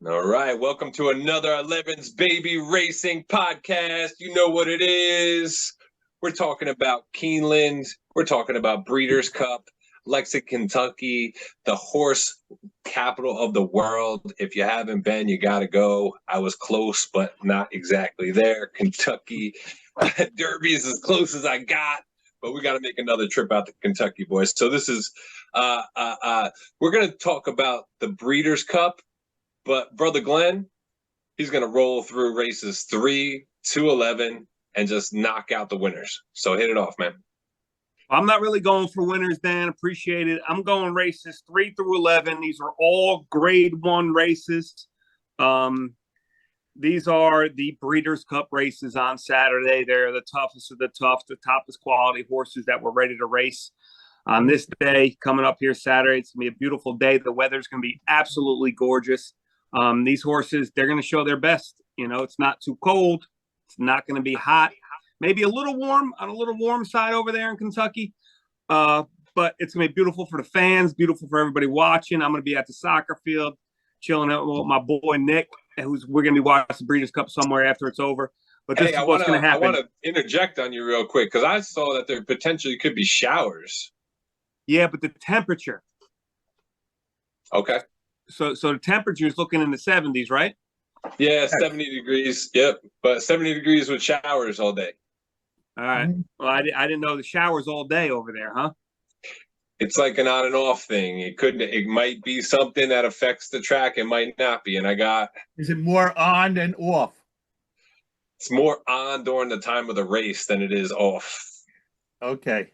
All right, welcome to another 11's Baby Racing podcast. You know what it is. We're talking about Keeneland. We're talking about Breeders' Cup, Lexington, Kentucky, the horse capital of the world. If you haven't been, you got to go. I was close, but not exactly there. Kentucky Derby is as close as I got, but we got to make another trip out to Kentucky, boys. So this is, we're going to talk about the Breeders' Cup. But Brother Glenn, he's going to roll through races 3 to 11 and just knock out the winners. So hit it off, man. I'm not really going for winners, Dan. Appreciate it. I'm going races 3 through 11. These are all grade 1 races. These are the Breeders' Cup races on Saturday. They're the toughest of the tough, the toughest quality horses that we're ready to race on this day coming up here Saturday. It's going to be a beautiful day. The weather's going to be absolutely gorgeous. These horses, they're going to show their best. You know, it's not too cold. It's not going to be hot. Maybe a little warm, on a little warm side over there in Kentucky. But it's going to be beautiful for the fans, beautiful for everybody watching. I'm going to be at the soccer field, chilling out with my boy Nick, we're going to be watching the Breeders' Cup somewhere after it's over. But this is what's going to happen. I want to interject on you real quick because I saw that there potentially could be showers. Yeah, but the temperature. Okay. So the temperature is looking in the 70s, right? Yeah, 70 degrees. Yep. But 70 degrees with showers all day. All right. Well, I didn't know the showers all day over there, huh? It's like an on and off thing. It might be something that affects the track. It might not be. And Is it more on than off? It's more on during the time of the race than it is off. Okay.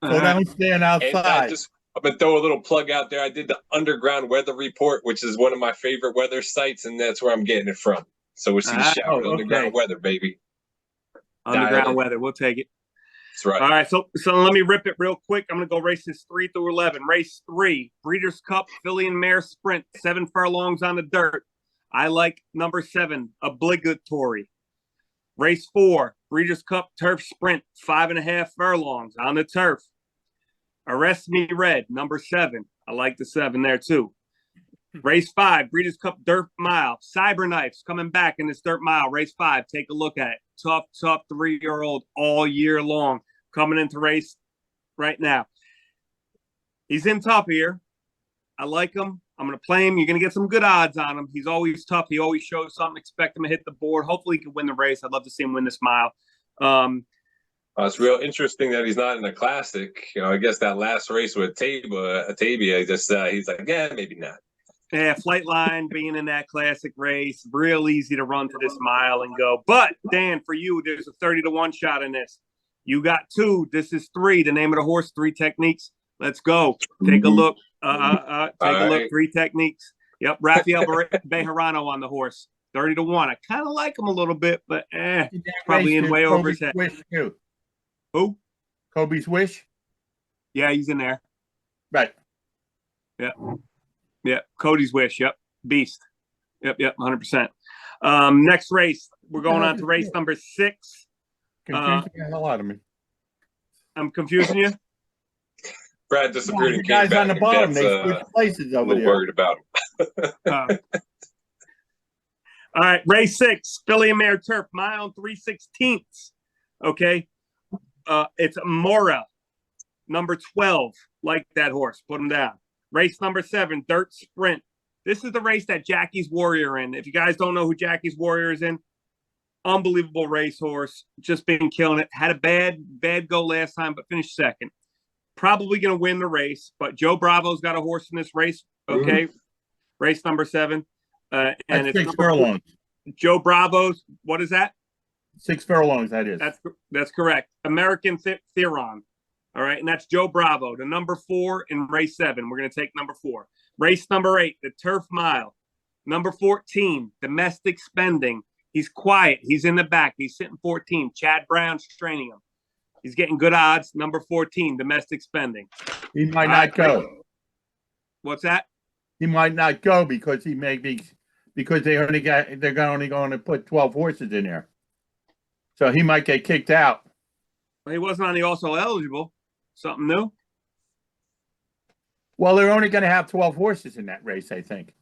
So don't stand outside. I'm going to throw a little plug out there. I did the Underground Weather Report, which is one of my favorite weather sites, and that's where I'm getting it from. So we'll see showers, okay. Underground Weather, baby. Underground Weather. We'll take it. That's right. All right, so let me rip it real quick. I'm going to go races 3 through 11. Race 3, Breeders' Cup, Filly and Mare Sprint, 7 furlongs on the dirt. I like number 7, Obligatory. Race 4, Breeders' Cup Turf Sprint, 5.5 furlongs on the turf. Arrest Me Red, number 7. I like the 7 there too. Race 5, Breeders' Cup Dirt Mile. Cyberknife's coming back in this Dirt Mile. Race 5, take a look at it. Tough 3-year-old all year long. Coming into race right now. He's in tough here. I like him. I'm going to play him. You're going to get some good odds on him. He's always tough. He always shows something. Expect him to hit the board. Hopefully he can win the race. I'd love to see him win this mile. It's real interesting that he's not in the classic. You know, I guess that last race with Atavia, he's like, yeah, maybe not. Yeah, Flightline being in that classic race, real easy to run to this mile and go. But, Dan, for you, there's a 30-1 shot in this. You got 2. This is 3. The name of the horse, 3 Techniques. Let's go. Take a look. Take a look. 3 Techniques. Yep, Rafael Bejarano on the horse. 30-1. I kind of like him a little bit, but probably in way over his head. Who? Kobe's Wish? Yeah, he's in there. Right. Yeah. Yeah. Cody's Wish. Yep. Beast. Yep. 100%. Next race. We're going on to race number 6. Confusing the hell out of me. I'm confusing you? Brad disappeared and came guys back. On the bottom, they switched places over there. Worried about him. All right. Race 6. Filly and Mare Turf. Mile 3/16. Okay. It's Mora, number 12. Like that horse. Put him down. Race number 7, Dirt Sprint. This is the race that Jackie's Warrior in. If you guys don't know who Jackie's Warrior is in, unbelievable racehorse. Just been killing it. Had a bad go last time, but finished 2nd. Probably going to win the race, but Joe Bravo's got a horse in this race. Okay. Race number 7. And it's 6 furlongs. Joe Bravo's, what is that? 6 furlongs, that is. That's correct. American Theron. All right, and that's Joe Bravo, the number 4 in race 7. We're going to take number 4. Race number 8, the Turf Mile. Number 14, Domestic Spending. He's quiet. He's in the back. He's sitting 14. Chad Brown's training him. He's getting good odds. Number 14, Domestic Spending. He might not go. What's that? He might not go because they're only going to put 12 horses in there. So he might get kicked out. Well, he wasn't on the also eligible. Something new? Well, they're only going to have 12 horses in that race, I think.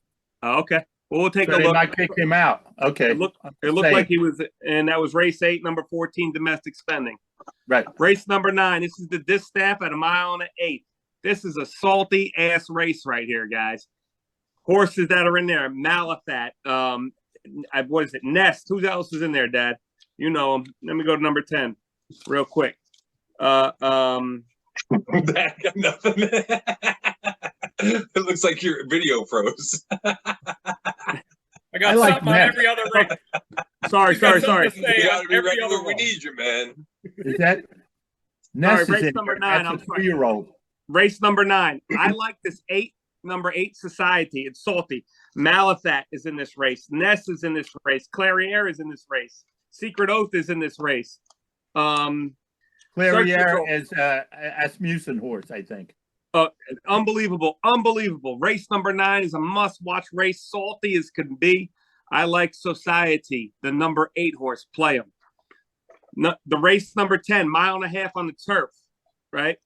Oh, okay. We'll take So a they look. might kick him out. Okay. It looked I'm like saying. he was, and that was race 8, number 14, domestic spending. Right. Race number 9. This is the Distaff at 1.125 miles. This is a salty ass race right here, guys. Horses that are in there: Malafat. What is it? Nest. Who else is in there, Dad? You know him. Let me go to number 10, real quick. That got nothing. It looks like your video froze. I got like something on Ness. every other race. Sorry. You got something to You say gotta on be every ready other when we one. need you, man. Is that Ness is race in number there. 9, That's I'm a sorry. 3-year-old. Race number 9. I like this number 8 Society. It's salty. Malafat is in this race. Ness is in this race. Clairiere is in this race. Secret Oath is in this race. Clairiere is Asmussen horse, I think. Unbelievable. Race number 9 is a must-watch race. Salty as can be. I like Society, the number 8 horse. Play him. The race number 10, 1.5 miles on the turf, right?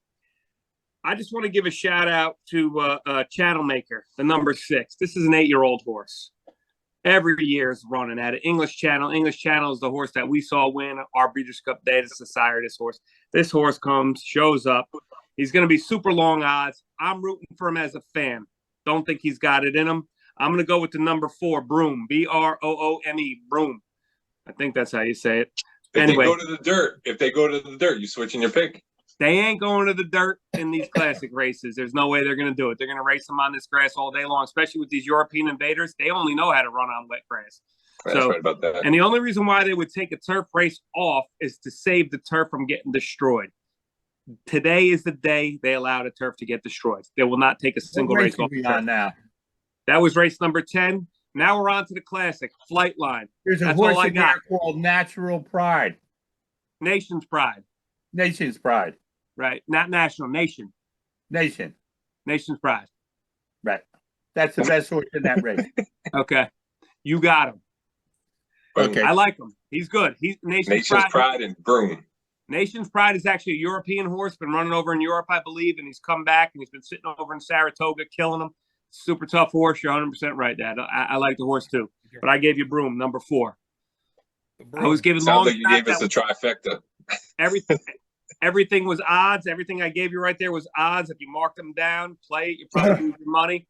I just want to give a shout out to Channel Maker, the number 6. This is an 8-year-old horse. Every year is running at it. English Channel. English Channel is the horse that we saw win our Breeders' Cup Day. This is the sire of this horse. This horse comes, shows up. He's going to be super long odds. I'm rooting for him as a fan. Don't think he's got it in him. I'm going to go with the number 4, Broome. Broome. Broome. I think that's how you say it. Anyway, If they go to the dirt, you switching your pick. they ain't going to the dirt in these classic races. There's no way they're going to do it. They're going to race them on this grass all day long, especially with these European invaders. They only know how to run on wet grass. That's right about that. And the only reason why they would take a turf race off is to save the turf from getting destroyed. Today is the day they allow the turf to get destroyed. They will not take a single What race race are off the we turf. on now? That was race number 10. Now we're on to the classic, Flightline. There's a That's horse all I in there got. called Natural Pride. Nation's Pride, Nation's Pride. right? Not national, nation. Nation. Nation's Pride. Right. That's the best horse in that race. Okay. You got him. Okay. I like him. He's good. He's Nation's Pride and Broome. Nation's Pride is actually a European horse, been running over in Europe, I believe, and he's come back and he's been sitting over in Saratoga killing them. Super tough horse. You're 100% right, Dad. I like the horse too. But I gave you Broome, number 4. I was giving Sounds long like you gave us shots. a trifecta. Everything was odds. Everything I gave you right there was odds. If you mark them down, play it, you probably lose your money.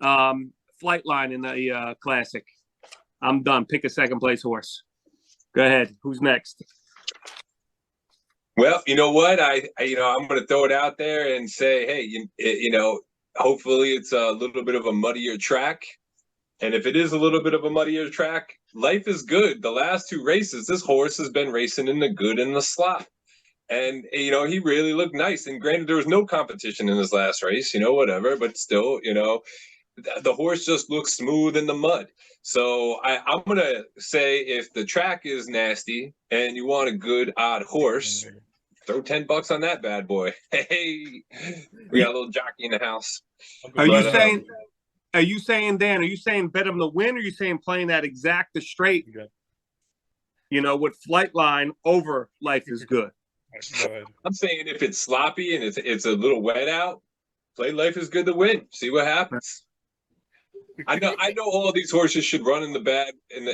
Flightline in the classic. I'm done. Pick a second place horse. Go ahead. Who's next? Well, you know what? I'm going to throw it out there and say, hey, hopefully it's a little bit of a muddier track. And if it is a little bit of a muddier track, life is good. The last 2 races, this horse has been racing in the good and the slop. And, he really looked nice. And granted, there was no competition in his last race, whatever. But still, the horse just looks smooth in the mud. So I'm going to say if the track is nasty and you want a good odd horse, throw $10 on that bad boy. Hey, we got a little jockey in the house. Are you saying, Dan, are you saying bet him the win, or are you saying playing that exact the straight, with Flightline over Life is Good? Go ahead. I'm saying if it's sloppy and it's a little wet out, play Life is Good to win. See what happens. I know all these horses should run in the bad in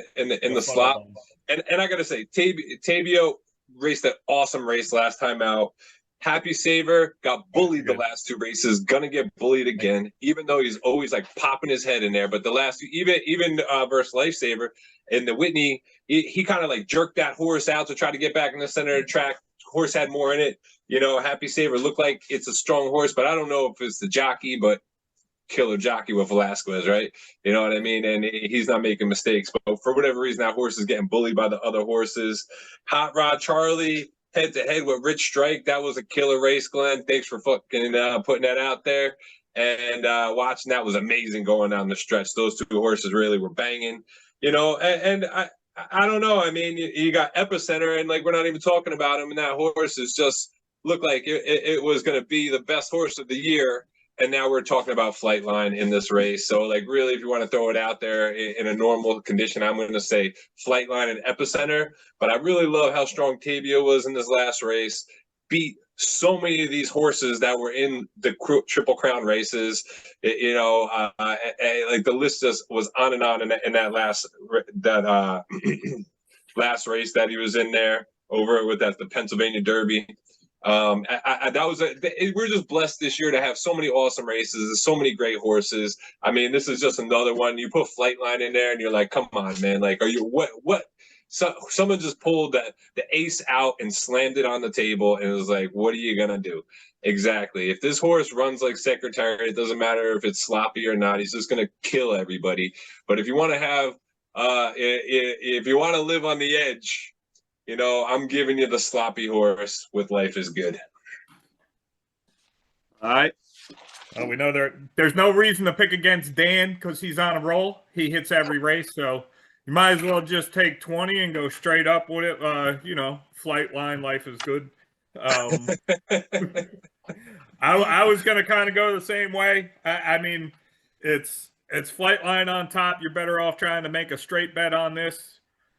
the slop. And I gotta say, Tabio raced an awesome race last time out. Happy Saver got bullied the last 2 races, gonna get bullied again, even though he's always like popping his head in there. But the last 2, even versus Lifesaver in the Whitney, he kind of like jerked that horse out to try to get back in the center of the track. Horse had more in it. Happy Saver looked like it's a strong horse, but I don't know if it's the jockey, but killer jockey with Velasquez, right? You know what I mean? And he's not making mistakes. But for whatever reason, that horse is getting bullied by the other horses. Hot Rod Charlie, head-to-head with Rich Strike. That was a killer race, Glenn. Thanks for fucking putting that out there. And watching that was amazing going down the stretch. Those 2 horses really were banging. And I don't know. I mean, you got Epicenter, and like we're not even talking about him, and that horse is just looked like it was going to be the best horse of the year. And now we're talking about Flightline in this race. So, like, really, if you want to throw it out there in a normal condition, I'm going to say Flightline and Epicenter. But I really love how strong Tabio was in this last race. Beat so many of these horses that were in the Triple Crown races, like the list just was on and on in that last last race that he was in there over with the Pennsylvania Derby. We're just blessed this year to have so many awesome races, so many great horses. I mean, this is just another one. You put Flightline in there, and you're like, come on, man! Like, are you what? So someone just pulled the ace out and slammed it on the table, and it was like, what are you gonna do? Exactly. If this horse runs like Secretary, it doesn't matter if it's sloppy or not. He's just gonna kill everybody. But if you want to have, if you want to live on the edge, I'm giving you the sloppy horse with Life is Good. All right. Well, we know there's no reason to pick against Dan because he's on a roll. He hits every race, so you might as well just take 20 and go straight up with it. Flightline, Life is Good. I was going to kind of go the same way. I mean, it's Flightline on top. You're better off trying to make a straight bet on this.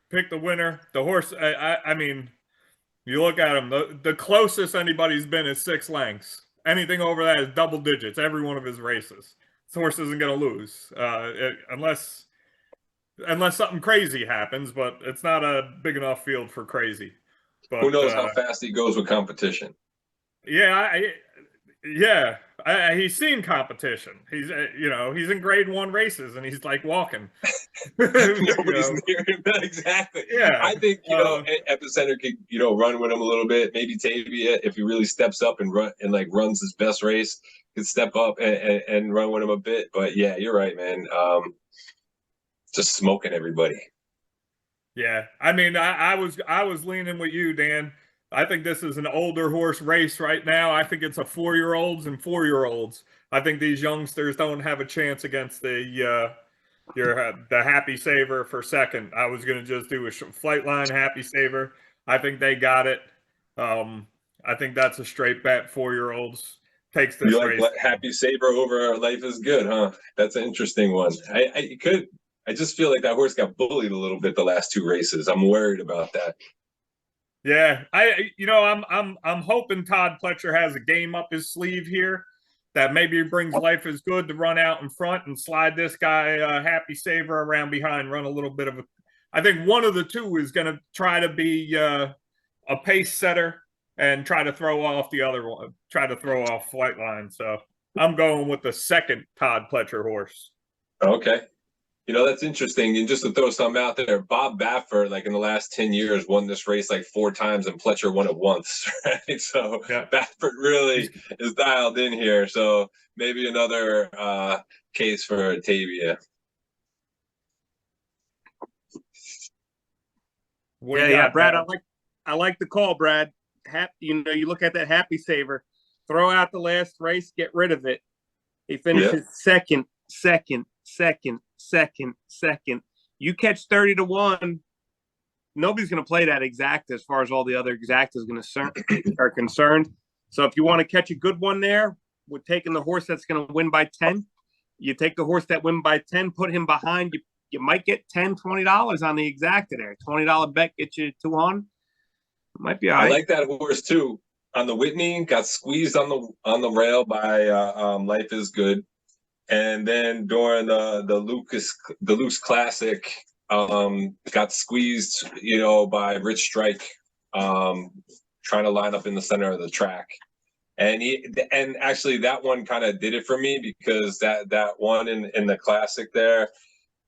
Pick the winner. The horse, I mean, you look at him, the closest anybody's been is 6 lengths. Anything over that is double digits, every one of his races. This horse isn't going to lose unless something crazy happens, but it's not a big enough field for crazy. But, who knows how fast he goes with competition? Yeah, he's seen competition. He's he's in grade 1 races and he's like walking. Nobody's near him. Exactly. Yeah. I think Epicenter could run with him a little bit. Maybe Tavia, if he really steps up and runs his best race, could step up and run with him a bit. But yeah, you're right, man. Just smoking everybody. Yeah, I mean, I was leaning with you, Dan. I think this is an older horse race right now. I think it's a 4-year-olds and 4-year-olds. I think these youngsters don't have a chance against the Happy Saver for second. I was going to just do a Flightline Happy Saver. I think they got it. I think that's a straight bet. 4-year-olds takes this race. You like Happy Saver over Life is Good, huh? That's an interesting one. I just feel like that horse got bullied a little bit the last 2 races. I'm worried about that. Yeah, I'm hoping Todd Pletcher has a game up his sleeve here that maybe brings Life is Good to run out in front and slide this guy Happy Saver around behind, run a little bit of a. I think one of the two is going to try to be a pace setter and try to throw off the other one, try to throw off Flightline. So I'm going with the second Todd Pletcher horse. Okay. That's interesting. And just to throw something out there, Bob Baffert, like in the last 10 years, won this race like 4 times and Pletcher won it once, right? So yeah. Baffert really is dialed in here. So maybe another case for Tavia. Yeah, Brad, I like the call, Brad. You look at that Happy Saver, throw out the last race, get rid of it. He finishes second. You catch 30-1. Nobody's going to play that exact as far as all the other exactas are concerned. So if you want to catch a good one there, we're taking the horse that's going to win by 10. You take the horse that win by 10, put him behind. You might get $10, $20 on the exacta there. $20 bet gets you 200. It might be all right. I like that horse too. On the Whitney, got squeezed on the rail by Life is Good. And then during the Luke's Classic, got squeezed, by Rich Strike, trying to line up in the center of the track. And actually that one kind of did it for me because that one in the Classic there,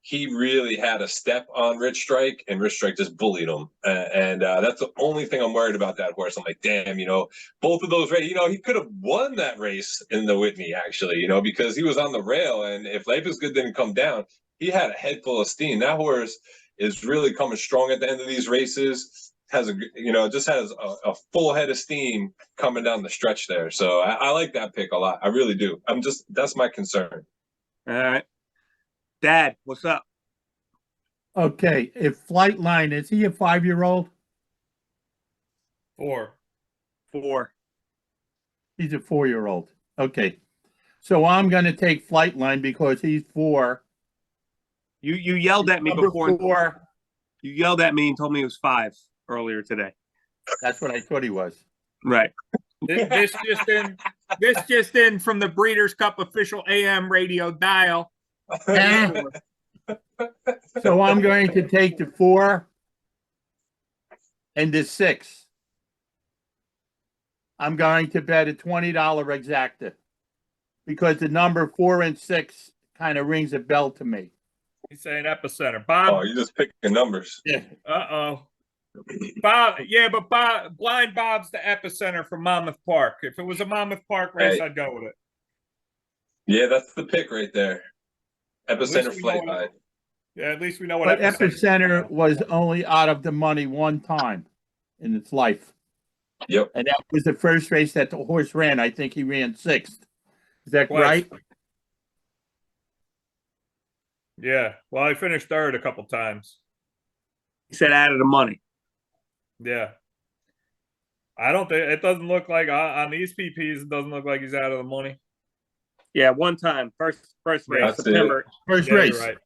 he really had a step on Rich Strike, and Rich Strike just bullied him. And that's the only thing I'm worried about that horse. I'm like, damn, both of those races, he could have won that race in the Whitney, actually, because he was on the rail. And if Life is Good didn't come down, he had a head full of steam. That horse is really coming strong at the end of these races. Has just has a full head of steam coming down the stretch there. So I like that pick a lot. I really do. That's my concern. All right. Dad, what's up? Okay, if Flightline, is he a 5-year-old? 4. He's a 4-year-old. Okay. So I'm going to take Flightline because he's 4. You yelled at me before. 4. You yelled at me and told me he was 5 earlier today. That's what I thought he was. Right. This just in. This just in from the Breeders' Cup official AM radio dial. So I'm going to take the 4 and the 6. I'm going to bet a $20 exacta because the number 4 and 6 kind of rings a bell to me. He's saying Epicenter. Oh, Bob. you're just picking numbers. Yeah. Uh-oh. Bob, yeah, but Blind Bob's the Epicenter for Monmouth Park. If it was a Monmouth Park race, Hey. I'd go with it. Yeah, that's the pick right there. Epicenter least we know Flightline. Yeah, at least we know what But Epicenter was only out of the money one time in its life. Yep. And that was the first race that the horse ran. I think he ran 6th. Is that Twice. right? Yeah. Well, he finished third a couple times. He said out of the money. Yeah. I don't think it doesn't look like on these PPs. It doesn't look like he's out of the money. Yeah, one time. First race, That's September First Yeah, race. you're right.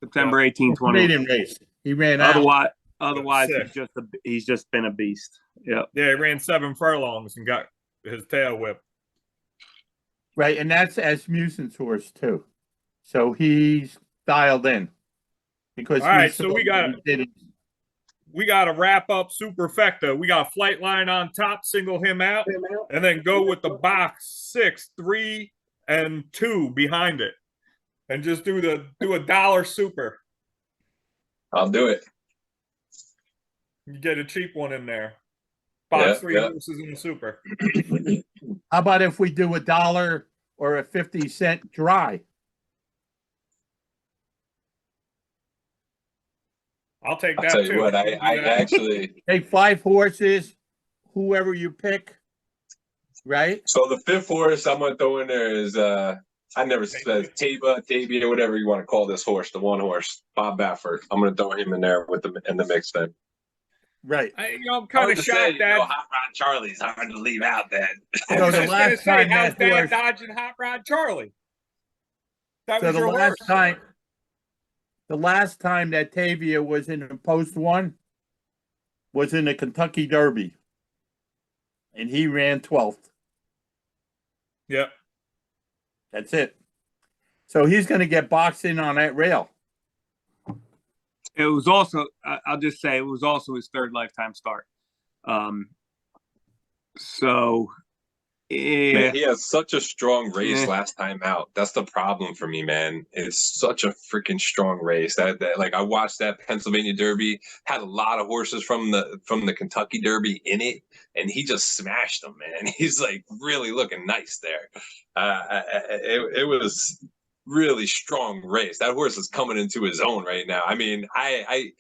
September 18, 20. Maiden race. He ran out. Otherwise, Sick. he's just been a beast. Yeah. Yeah, he ran 7 furlongs and got his tail whipped. Right, and that's Asmussen's horse too. So he's dialed in. Because All right, so we got he did it. We got to wrap up Superfecta. We got Flightline on top, single him out, and then go with the box 6, 3, and 2 behind it, and just do a dollar super. I'll do it. You get a cheap one in there. Box Yeah, 3 yeah. horses in the super. How about if we do $1 or a 50-cent dry? I'll take I'll that tell too. you what, I Do that. actually, Take 5 horses, whoever you pick, right? so the 5th horse I'm gonna throw in there is I never said Tabia, whatever you want to call this horse, the one horse, Bob Baffert. I'm gonna throw him in there with in the mix then. Right. I'm kind of shocked that. Hot Rod Charlie's hard to leave out then. So I was the just gonna last say, time how's that Dad horse, dodging Hot Rod Charlie? That so was the your last horse. time that Tavia was in the post 1 was in the Kentucky Derby. And he ran 12th. Yep. That's it. So he's going to get boxed in on that rail. It was also, I'll just say, it was also his 3rd lifetime start. So, yeah. Man, he has such a strong race Yeah. last time out. That's the problem for me, man. It's such a freaking strong race. That like I watched that Pennsylvania Derby, had a lot of horses from the Kentucky Derby in it, and he just smashed them, man. He's like really looking nice there. It was really strong race. That horse is coming into his own right now. I mean, I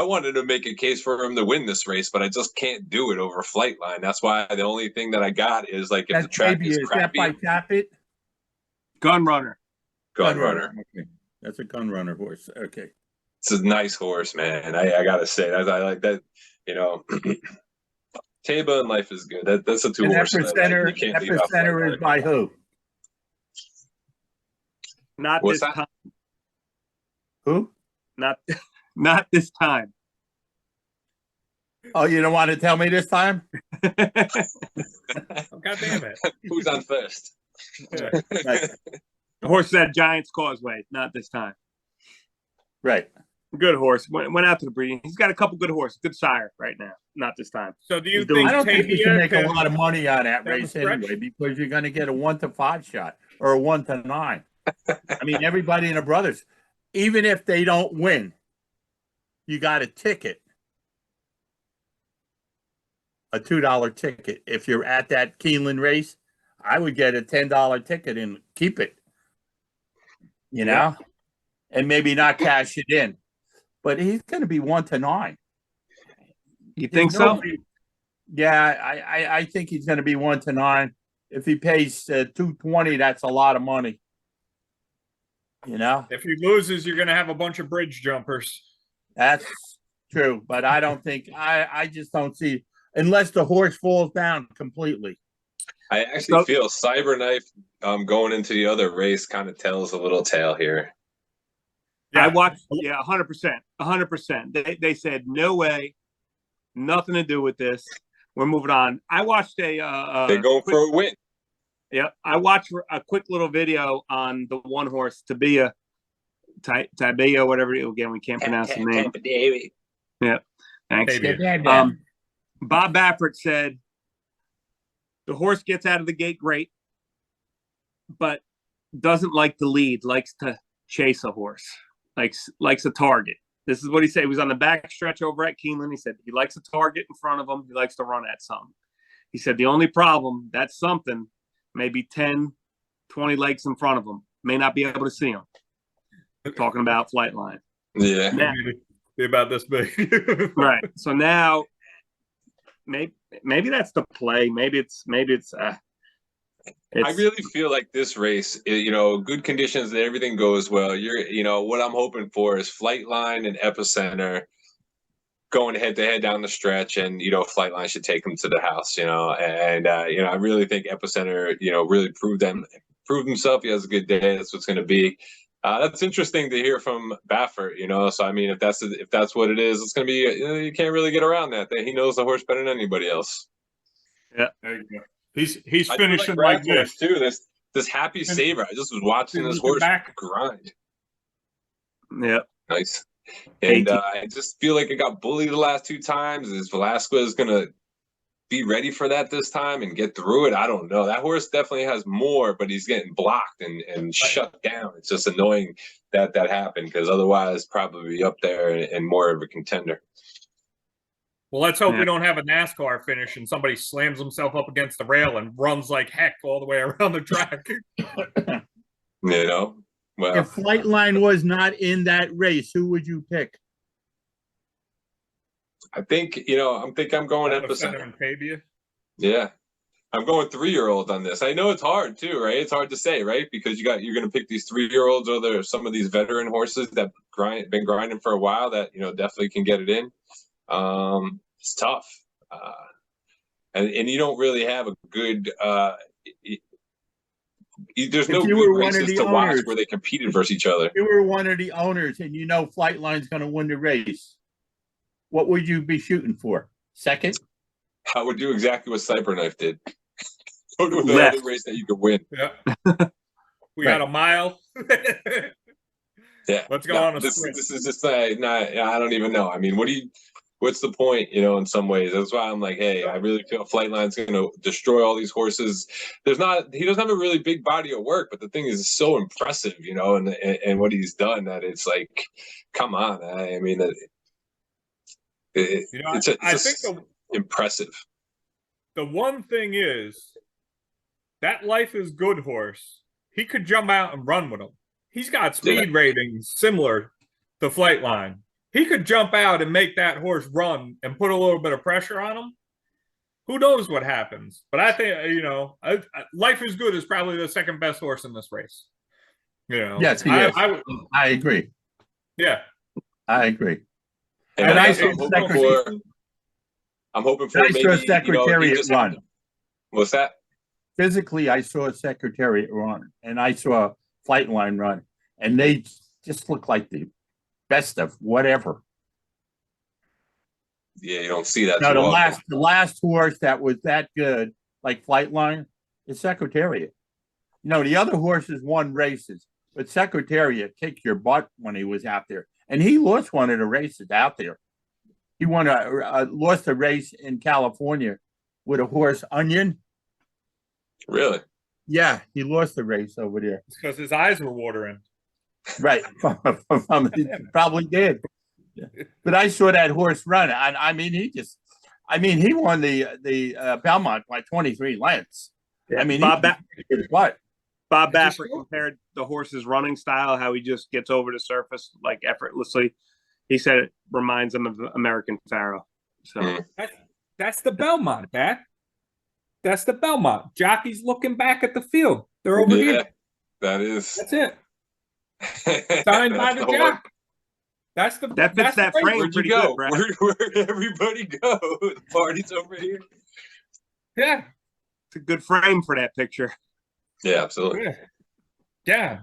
wanted to make a case for him to win this race, but I just can't do it over Flightline. That's why the only thing that I got is like if the track Tavia, is is that crappy, by Tappet? Gun runner. Gun Runner. Okay. That's a gun runner horse. Okay. It's a nice horse, man. I gotta say that I like that. You know, Taba and Life is good. That's a 2 And that horse. percenter, that percenter is by who? Not What's this that? time. Who? Not this time. Oh, you don't want to tell me this time? Oh, God damn it. Who's on first? Yeah. Right. The horse is at Giants Causeway. Not this time. Right. Good horse. Went out to the breeding. He's got a couple good horses. Good sire right now. Not this time. So do you He's doing- think I don't think you can Tavia make a lot of money on that That was race stretch. anyway, because you're going to get a 1-5 shot or a 1-9. I mean, everybody in the brothers, even if they don't win, you got a ticket, a $2 ticket. If you're at that Keeneland race, I would get a $10 ticket and keep it, you know, and maybe not cash it in. But he's going to be 1-9. You think so? Yeah, I think he's going to be 1-9. If he pays $220, that's a lot of money. You know, If he loses, you're going to have a bunch of bridge jumpers. that's true. But I don't think I just don't see unless the horse falls down completely. I actually feel Cyberknife going into the other race kind of tells a little tale here. I watched. Yeah, 100%. 100%. They said no way, nothing to do with this. we're moving on. I watched They're going quick, for a win. yeah, I watched a quick little video on the one horse Tabia, whatever. Again, we can't pronounce the name. Yeah, thanks. Tabia. Bob Baffert said the horse gets out of the gate great, but doesn't like to lead, likes to chase a horse, likes a target. This is what he said. He was on the back stretch over at Keeneland. He said he likes a target in front of him. He likes to run at something. He said the only problem, that's something, maybe 10, 20 legs in front of him. May not be able to see him. Talking about Flightline. Yeah. Now, Be about this big. right. So now, maybe that's the play. Maybe it's. I really feel like this race, good conditions and everything goes well. What I'm hoping for is Flightline and Epicenter going head to head down the stretch, and Flightline should take them to the house. I really think Epicenter, really proved himself. He has a good day. That's what's going to be. That's interesting to hear from Baffert. So I mean, if that's what it is, it's going to be. You can't really get around that. He knows the horse better than anybody else. Yeah, there you go. He's finishing like this too. This Happy Saver. I just was watching this horse grind. Yeah, nice. And I just feel like it got bullied the last 2 times. Is Velasquez gonna be ready for that this time and get through it? I don't know. That horse definitely has more, but he's getting blocked and shut down. It's just annoying that happened, because otherwise probably up there and more of a contender. Well, let's hope we don't have a NASCAR finish and somebody slams himself up against the rail and runs like heck all the way around the track. Well, if Flightline was not in that race, who would you pick? I think I'm going Epicenter and Tabia. Yeah, I'm going 3-year-old on this. I know it's hard too, right? It's hard to say, right? Because you're going to pick these 3-year-olds, or there's some of these veteran horses that been grinding for a while that definitely can get it in. It's tough, and you don't really have a good. There's no good races to watch where they competed versus each other. If you were one of the owners and Flightline's going to win the race, what would you be shooting for? Second? I would do exactly what Cyberknife did. Go to another race that you could win. Yeah. We got a mile. Yeah. Let's go on a sprint. This is just I don't even know. I mean, what's the point, in some ways? That's why I'm like, hey, I really feel Flightline's going to destroy all these horses. He doesn't have a really big body of work, but the thing is so impressive, and what he's done, that it's like, come on. I mean, it's impressive. The one thing is, that Life is Good horse, he could jump out and run with him. He's got speed ratings similar to Flightline. He could jump out and make that horse run and put a little bit of pressure on him. Who knows what happens? But I think, Life is Good is probably the second best horse in this race. Yes, he is. I agree. Yeah. I agree. And I'm hoping for maybe Secretariat run. What's that? Physically, I saw a Secretariat run, and I saw a Flightline run, and they just look like the best of whatever. Yeah, you don't see that. No, the last horse that was that good, like Flightline, is Secretariat. The other horses won races, but Secretariat kicked your butt when he was out there, and he lost one of the races out there. He lost a race in California with a horse, Onion. Really? Yeah, he lost the race over there. It's because his eyes were watering. Right. He probably did. Yeah. But I saw that horse run. I mean, he won the Belmont by 23 lengths. Yeah. I mean, Bob Baffert compared the horse's running style, how he just gets over the surface like effortlessly. He said it reminds him of American Pharaoh. So that's the Belmont, Bat. That's the Belmont. Jockeys looking back at the field. They're over here. That's it. Signed by the jock. That fits that frame. Where'd you go? Where'd everybody go? The party's over here. Yeah. It's a good frame for that picture. Yeah, absolutely. Yeah.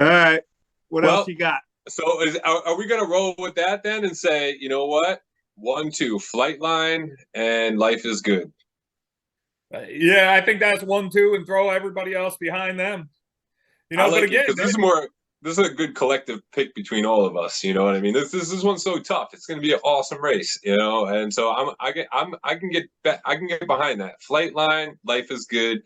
All right. What else you got? So are we going to roll with that then and say, you know what? 1-2, Flightline and Life is Good. Yeah, I think that's 1-2, and throw everybody else behind them. You know, I like but it again, because this is a good collective pick between all of us. You know what I mean? This one's so tough. It's going to be an awesome race, you know. And so I can get behind that. Flightline, Life is Good.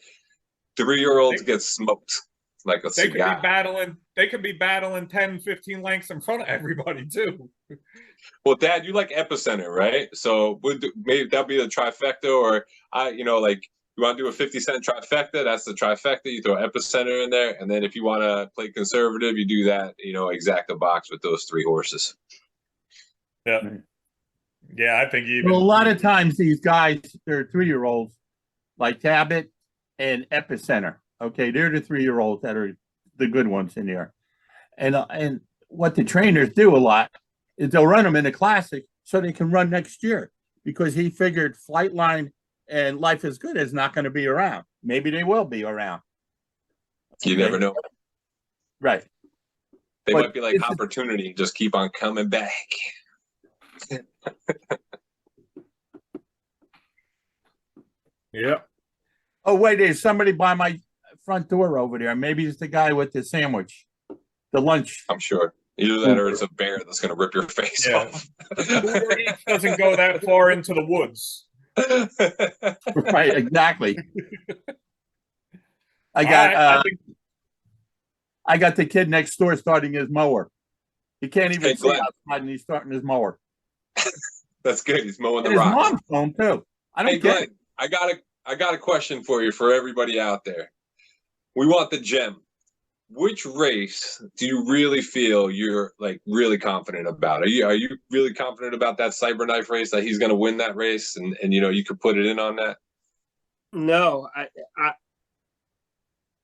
3-year-olds get smoked like a they could cigar. be battling. They could be battling 10, 15 lengths in front of everybody too. Well, Dad, you like Epicenter, right? So maybe that'll be the trifecta, or like you want to do a 50-cent trifecta. That's the trifecta. You throw Epicenter in there, and then if you want to play conservative, you do that. Exacta box with those 3 horses. Yeah, yeah. I think even Well, a lot of times these guys, they're 3-year-olds, like Tabit and Epicenter. Okay, they're the 3-year-olds that are the good ones in there. And what the trainers do a lot is they'll run them in the classic so they can run next year, because he figured Flightline and Life is Good is not going to be around. Maybe they will be around. You never know. Right. They But might be like Opportunity, just keep on coming back. Yeah. Oh, wait, there's somebody by my front door over there. Maybe it's the guy with the sandwich, the lunch. I'm sure. Either that or it's a bear that's going to rip your face Yeah. off. Uber Eats doesn't go that far into the woods. Right, exactly. I got the kid next door starting his mower. He can't even see outside, and he's starting his mower. That's good. He's mowing the And his rocks. mom's home too. I don't Hey, get Glenn, I got a question for you, for everybody out there. We want the gem. Which race do you really feel you're like really confident about? Are you really confident about that Cyberknife race, that he's going to win that race, and you could put it in on that? No,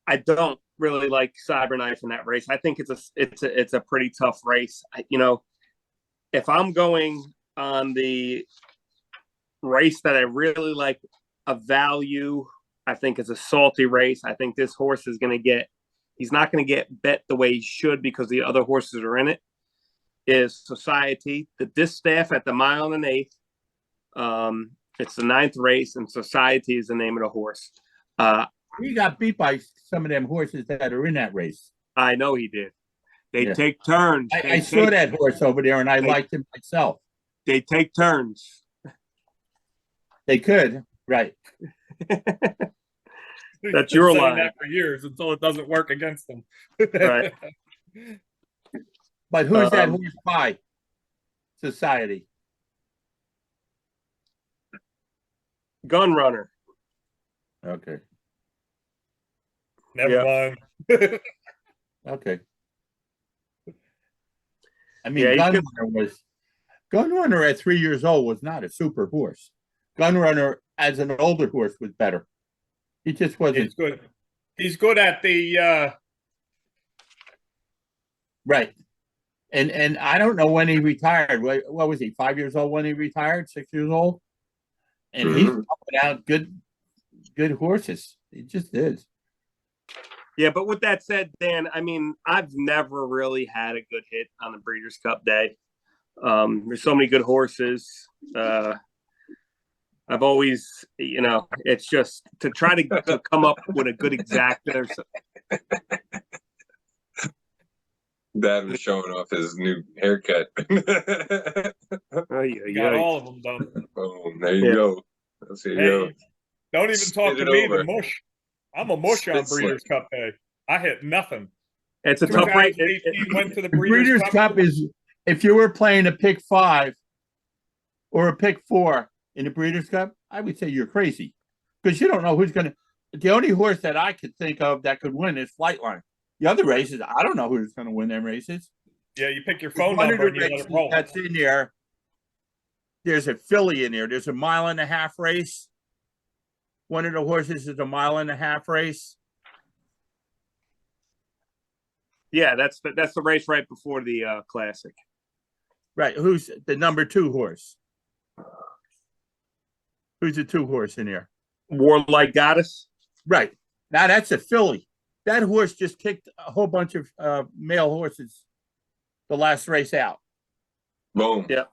I don't really like Cyberknife in that race. I think it's a pretty tough race. If I'm going on the race that I really like, a value, I think it's a salty race. I think this horse is going to get. He's not going to get bet the way he should because the other horses are in it. Is Society, the distaff at the 1 1/8. It's the 9th race, and Society is the name of the horse. He got beat by some of them horses that are in that race. I know he did. They take turns. I saw that horse over there, and I liked him myself. They take turns. They could, right? That's your saying line. that for years until it doesn't work against them. Right. But who's that horse by? Society. Gun Runner. Okay. Never mind. Okay. I mean, Gun Runner at 3 years old was not a super horse. Gun Runner as an older horse was better. He just wasn't. He's good. He's good at the right. And I don't know when he retired. What was he? 5 years old when he retired? 6 years old? And he's pumping out good horses. He just is. Yeah, but with that said, Dan, I mean, I've never really had a good hit on the Breeders' Cup Day. There's so many good horses. I've always, it's just to try to come up with a good exacta. Dad was showing off his new haircut. Got all of them done. Boom, there you go. That's here you go. Don't even talk Spit to it me over. the mush. I'm a mush on Spit Breeders' Cup Day. I hit nothing. It's a tough race. 2018 went to the The Breeders' Cup. Cup is, if you were playing a pick 5 or a pick 4 in the Breeders' Cup, I would say you're crazy, because you don't know who's going to. The only horse that I could think of that could win is Flightline. The other races, I don't know who's going to win them races. Yeah, you pick your phone One number of and the you let races it roll. that's in there, there's a filly in there. There's a 1.5 mile race. One of the horses is a 1.5 mile race. Yeah, that's the race right before the Classic. Right. Who's the number 2 horse? Who's the 2 horse in there? Warlike Goddess. Right. Now that's a filly. That horse just kicked a whole bunch of male horses the last race out. Boom. Yeah.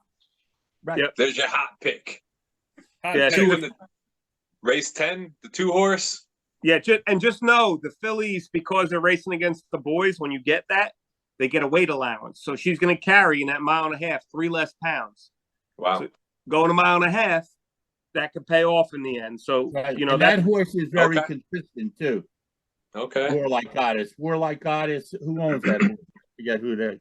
Right. Yep. There's your hot pick. Yeah, Two in the race 10, the 2-horse. Yeah, just know the fillies, because they're racing against the boys, when you get that, they get a weight allowance. So she's going to carry in that mile and a half 3 less pounds. Wow. So going a mile and a half, that could pay off in the end. So, Right. you know, And that horse is very Okay. consistent too. Okay. Warlike Goddess. Warlike Goddess. Who owns that horse? I forget who that.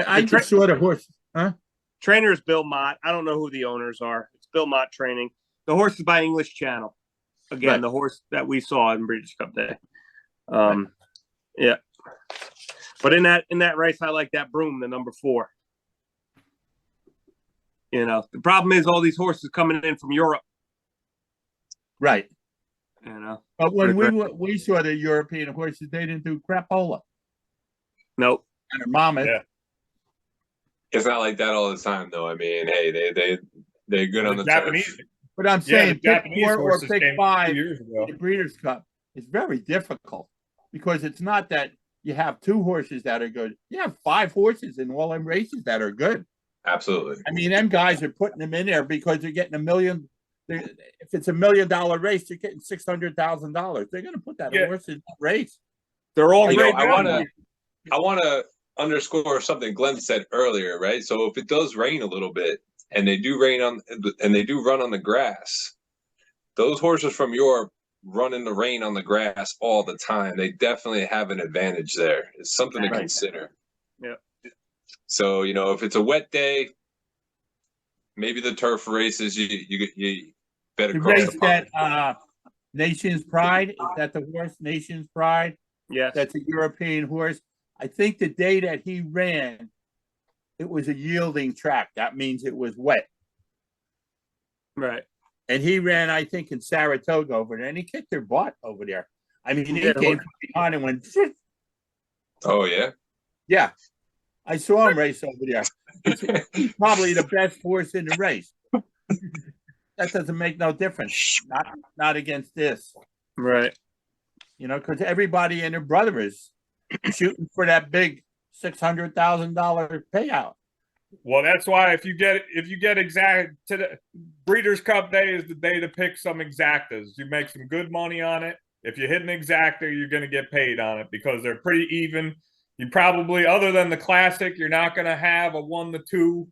I just saw the horse. Huh? Trainer is Bill Mott. I don't know who the owners are. It's Bill Mott Training. The horse is by English Channel. Again, Right. the horse that we saw in Breeders' Cup Day. Yeah. But in that race, I like that Broom, the number 4. You know, the problem is all these horses coming in from Europe. Right. You know, But when we saw the European horses, they didn't do crapola nope. and a mammoth. Yeah. It's not like that all the time, though. I mean, hey, they're good on the Japanese. turf. But I'm Yeah, saying the pick Japanese 4 or horses pick came 5 2 years ago. in the Breeders' Cup is very difficult because it's not that you have 2 horses that are good. You have 5 horses in all them races that are good. Absolutely. I mean, them guys are putting them in there because they're getting $1 million. If it's $1 million race, they're getting $600,000. They're going to put that Yeah. horse in that race. They're all You know, great. I want to underscore something Glenn said earlier, right? So if it does rain a little bit and they do run on the grass, those horses from Europe run in the rain on the grass all the time. They definitely have an advantage there. It's something to Right. consider. Yeah. So, you know, if it's a wet day, maybe the turf races, you better The cross race the pond. that Nation's Pride, is that the horse, Nation's Pride? Yes. That's a European horse. I think the day that he ran, it was a yielding track. That means it was wet. Right. And he ran, I think, in Saratoga over there, and he kicked their butt over there. I mean, he Yeah, came from behind and went, Oh, yeah. yeah. I saw him race over there. He's probably the best horse in the race. That doesn't make no difference. Not against this. Right. You know, because everybody and their brother is shooting for that big $600,000 payout. Well, that's why if you get exact to the Breeders' Cup Day is the day to pick some exactas. You make some good money on it. If you hit an exacta, you're going to get paid on it because they're pretty even. You probably, other than the classic, you're not going to have a 1-2. You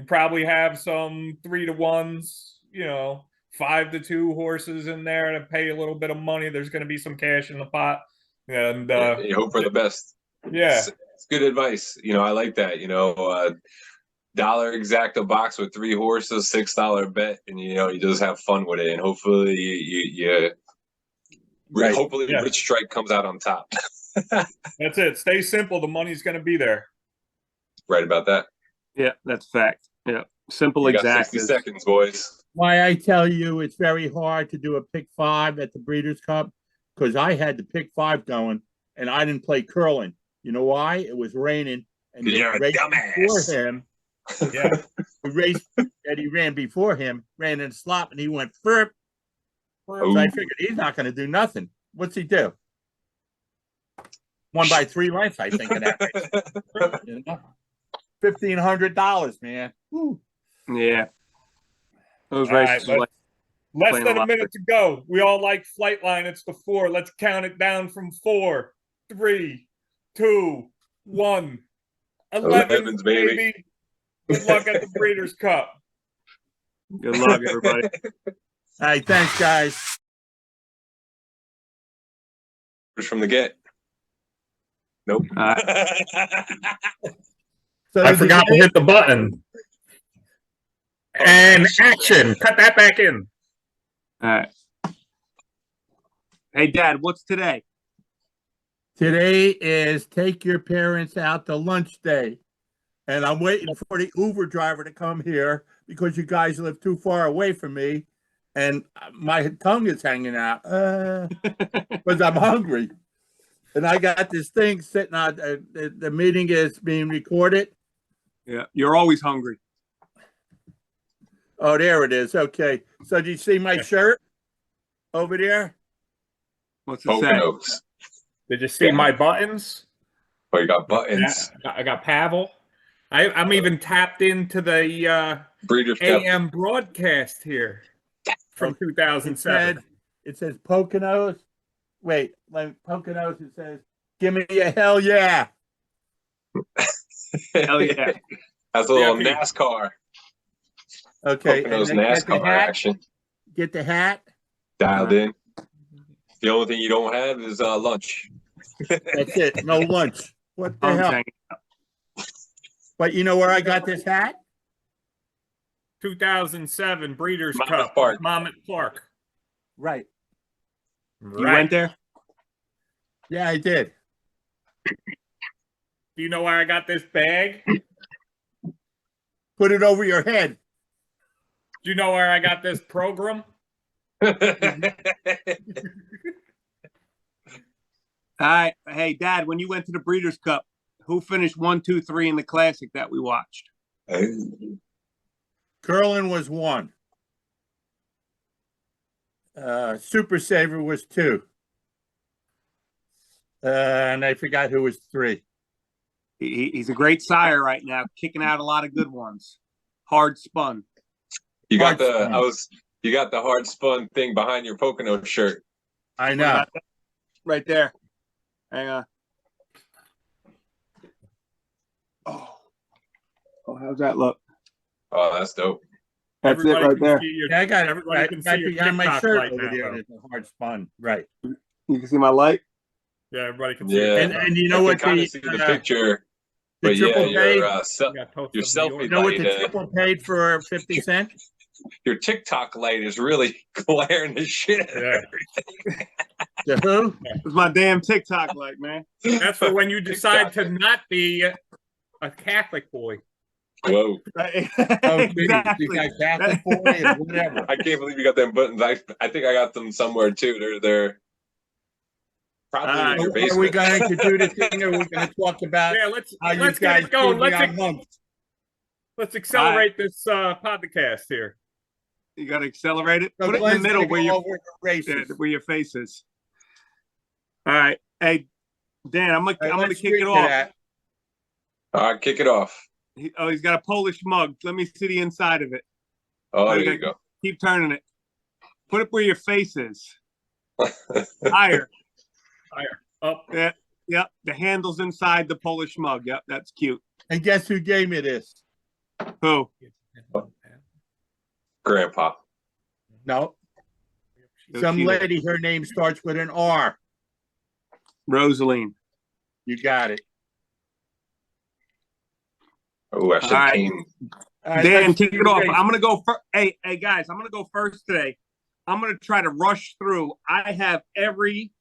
probably have some 3-1s, you know, 5-2 horses in there to pay a little bit of money. There's going to be some cash in the pot, and You hope for the best. yeah, It's good advice. You know, I like that. You know, dollar exacta box with 3 horses, $6 bet, and you know, you just have fun with it, and hopefully Right. hopefully Yeah. Rich Strike comes out on top. that's it. Stay simple. The money's going to be there. Right about that. Yeah, that's fact. Yeah. Simple We got 60 exact. seconds, boys. Why I tell you it's very hard to do a pick 5 at the Breeders' Cup, because I had the pick 5 going and I didn't play curling. You know why? It was raining. And You're a the race dumbass. before him, Yeah, the race that he ran before him ran in a slop and he went firp. So I Ooh. figured he's not going to do nothing. What's he do? Won by 3 lengths, I think, in that race. You know? $1,500, man. Woo. Yeah. Those All right, races. let's- like, less Playing than a a lot. minute to go. We all like Flightline. It's the 4. Let's count it down from 4, 3, 2, 1. 11, baby. baby. Good luck at the Breeders' Cup. good luck, everybody. All right, thanks, guys. From the get. Nope. All So I this is forgot to it? hit the button. And action. Cut that back in. All right. Hey, Dad, what's today? Today is take your parents out to lunch day. And I'm waiting for the Uber driver to come here because you guys live too far away from me. And my tongue is hanging out because I'm hungry. And I got this thing sitting on, the meeting is being recorded. Yeah, you're always hungry. Oh, there it is. Okay. So do you see my shirt over there? What's it Poke say? Did you see my buttons? Oh, you got buttons. I got Pavel. I'm even tapped into the Breeders' Cup. AM broadcast here from It 2007. says Poconos. Wait, like Poconos, it says, give me a hell yeah. Hell yeah. That's a little Yeah, NASCAR. Okay. and Poconos then get the NASCAR hat. action. Get the hat. Dialed in. The only thing you don't have is lunch. That's it. No lunch. What the I'm hell? saying, But you know where I got this hat? 2007 Breeders' Monmouth Cup, Park. Monmouth Park. Right. you went there? Yeah, I did. Do you know where I got this bag? Put it over your head. Do you know where I got this program? All right. Hey, Dad, when you went to the Breeders' Cup, who finished 1, 2, 3 in the Classic that we watched? Curlin was 1. Super Saver was 2. And I forgot who was 3. He's a great sire right now, kicking out a lot of good ones. Hard spun. You got Hard spun. you got the hard spun thing behind your Pocono shirt. I What know. about that? Right there. Hang on. Oh, how's that look? Oh, that's dope. That's Everybody it right can there. see your- Yeah, I got it. Everybody I can got see your behind my TikTok shirt light over now, there. though. There's a hard spun. Right. You can see my light. Yeah, everybody can see. Yeah. it. And you know I what can kind the, of see the picture, the but yeah, triple paid? your You got Toast your of New York. selfie You know what the light, triple paid for 50 cents? your TikTok light is really glaring as shit. Yeah. The who? It's my damn TikTok light, man. That's for when you decide to not be a Catholic boy. Whoa! Oh, geez, you got Catholic boy and whatever. I can't believe you got them buttons. I think I got them somewhere too. They're probably in your So are we basement. going to do the thing, or are we going to talk about Yeah, let's how you get guys it going. pulled me on months? Let's accelerate this podcast here. You got to accelerate it. So Put it in Glenn's the middle gonna where go your over the races. where your face is. All right. Hey, Dan, I'm gonna All right, kick let's it get to off. that. All right, kick it off. He's got a Polish mug. Let me see the inside of it. Oh, there Okay. you go. Keep turning it. Put it where your face is. Higher. Up. Yep. The handle's inside the Polish mug. Yep. That's cute. And guess who gave me this? Who? Grandpa. No, So some cute. lady. Her name starts with an R. Rosaline. You got it. Oh, I should All have right. came. All right, Dan, let's kick do it the off. race. I'm gonna go first. Hey, guys, I'm gonna go first today. I'm gonna try to rush through. I have every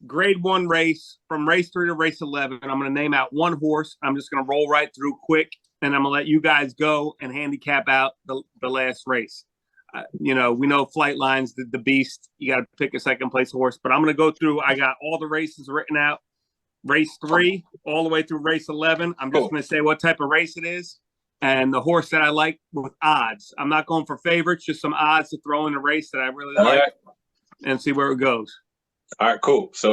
grade 1 race from race 3 to race 11. I'm gonna name out one horse. I'm just gonna roll right through quick, and I'm gonna let you guys go and handicap out the last race. We know Flightline's the beast. You got to pick a second place horse, but I'm gonna go through. I got all the races written out. Race 3 all the way through race 11. I'm just Cool. going to say what type of race it is and the horse that I like with odds. I'm not going for favorites, just some odds to throw in the race that I really All like right. and see where it goes. All right, cool. So